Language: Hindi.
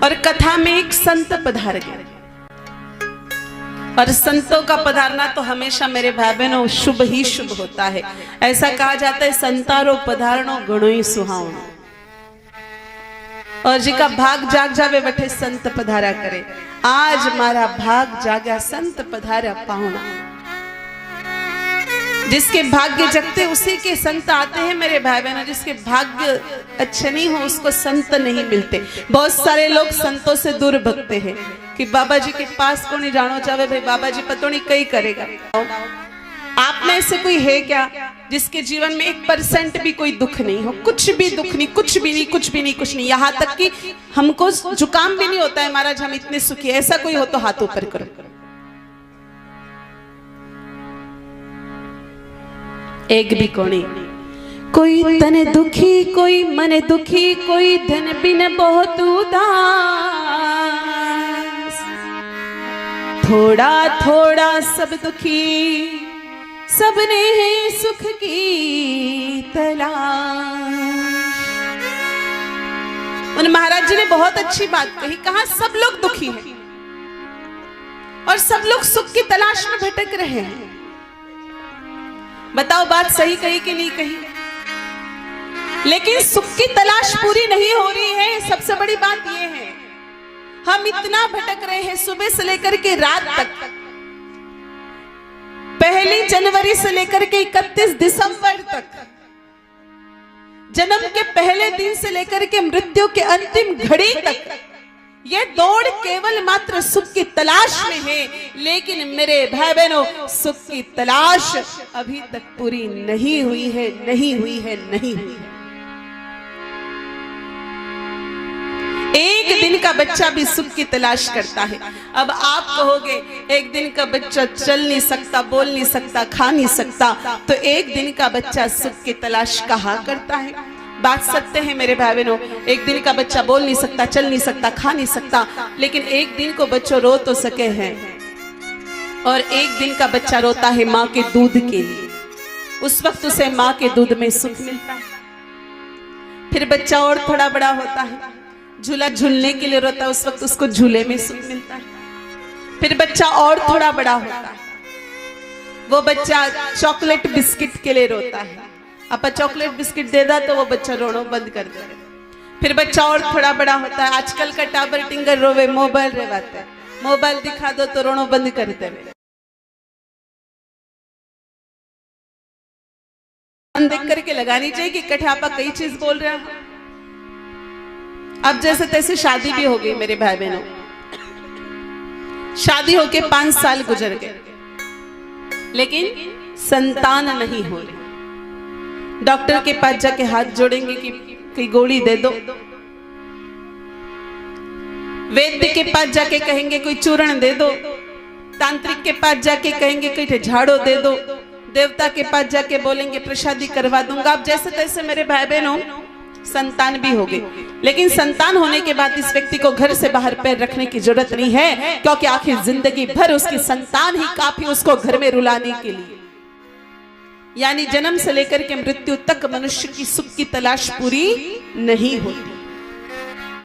और कथा में एक संत पधार गए, और संतों का पधारना तो हमेशा मेरे भाई बहनों शुभ ही शुभ होता है। ऐसा कहा जाता है संतारो पधारणो गणो ही सुहावनो, और जिका भाग जाग जावे बठे संत पधारा करे। आज मारा भाग जागा संत पधारा पाहुणा। जिसके भाग्य जगते उसी के संत आते हैं मेरे भाई बहनों। जिसके भाग्य अच्छे नहीं हो उसको संत नहीं मिलते। बहुत सारे लोग संतों से दूर भगते हैं कि बाबा जी के पास को नहीं जानो चाहे, भाई बाबा जी पतो नहीं कई करेगा। आप में से कोई है क्या जिसके जीवन में 1% भी कोई दुख नहीं हो? कुछ भी दुख नहीं, कुछ भी नहीं, कुछ भी नहीं, कुछ नहीं। यहाँ तक कि हमको जुकाम भी नहीं होता है महाराज, हम इतने सुखी। ऐसा कोई हो तो हाथ ऊपर करो। एक भी कोनी। कोई तन दुखी, कोई मन दुखी, कोई धन बिन बहुत उदास। थोड़ा थोड़ा सब दुखी, सबने है सुख की तलाश। उन महाराज जी ने बहुत अच्छी बात कही। कहा सब लोग दुखी हैं और सब लोग सुख की तलाश में भटक रहे हैं। बताओ बात सही कही कि नहीं कही? लेकिन सुख की तलाश पूरी नहीं हो रही है। सबसे बड़ी बात यह है हम इतना भटक रहे हैं सुबह से लेकर के रात तक। 1 जनवरी से लेकर के 31 दिसंबर तक, जन्म के पहले दिन से लेकर के मृत्यु के अंतिम घड़ी तक ये दौड़ केवल मात्र सुख की तलाश में है। लेकिन मेरे भाई बहनों सुख की तलाश अभी तक पूरी नहीं हुई है, नहीं हुई है, नहीं हुई है। एक दिन का बच्चा भी सुख की तलाश करता है। अब आप कहोगे एक दिन का बच्चा चल नहीं सकता, बोल नहीं सकता, खा नहीं सकता, तो एक दिन का बच्चा सुख की तलाश कहाँ करता है? बात सत्य है मेरे भाई बहनों। एक दिन का बच्चा बोल नहीं सकता, चल नहीं सकता, खा नहीं सकता, लेकिन एक दिन को बच्चों रो तो सके हैं। और एक दिन का बच्चा रोता है माँ के दूध के लिए। उस वक्त उसे माँ के दूध में सुख मिलता है। फिर बच्चा और थोड़ा बड़ा होता है, झूला झूलने के लिए रोता है, उस वक्त उसको झूले में सुख मिलता है। फिर बच्चा और थोड़ा बड़ा होता है, वो बच्चा चॉकलेट बिस्किट के लिए रोता है। आप चॉकलेट बिस्किट दे दा तो वो बच्चा रोना बंद कर दे। फिर बच्चा और थोड़ा बड़ा होता है। आजकल का टाबर टिंगर रोवे मोबाइल रेवाता है, मोबाइल दिखा दो तो रोना बंद कर दे। देख करके लगानी चाहिए कि कठे आपा कई चीज बोल रहे हैं। अब जैसे तैसे शादी भी हो गई मेरे भाई बहनों। शादी होके 5 साल गुजर गए लेकिन संतान नहीं हो रही। डॉक्टर के पास जाके हाथ जोड़ेंगे कि कोई गोली दे दो, वैद्य के पास जाके कहेंगे कोई चूर्ण दे दो, तांत्रिक के पास जाके कहेंगे कोई झाड़ो दे दो, देवता के पास जाके बोलेंगे प्रसादी करवा दूंगा। अब जैसे तैसे मेरे भाई बहनों संतान भी हो गई, लेकिन संतान होने के बाद इस व्यक्ति को घर से बाहर पैर रखने की जरूरत नहीं है, क्योंकि आखिर जिंदगी भर उसकी संतान ही काफी उसको घर में रुलाने के लिए। यानी जन्म से लेकर के मृत्यु तक मनुष्य की सुख की तलाश पूरी नहीं होती।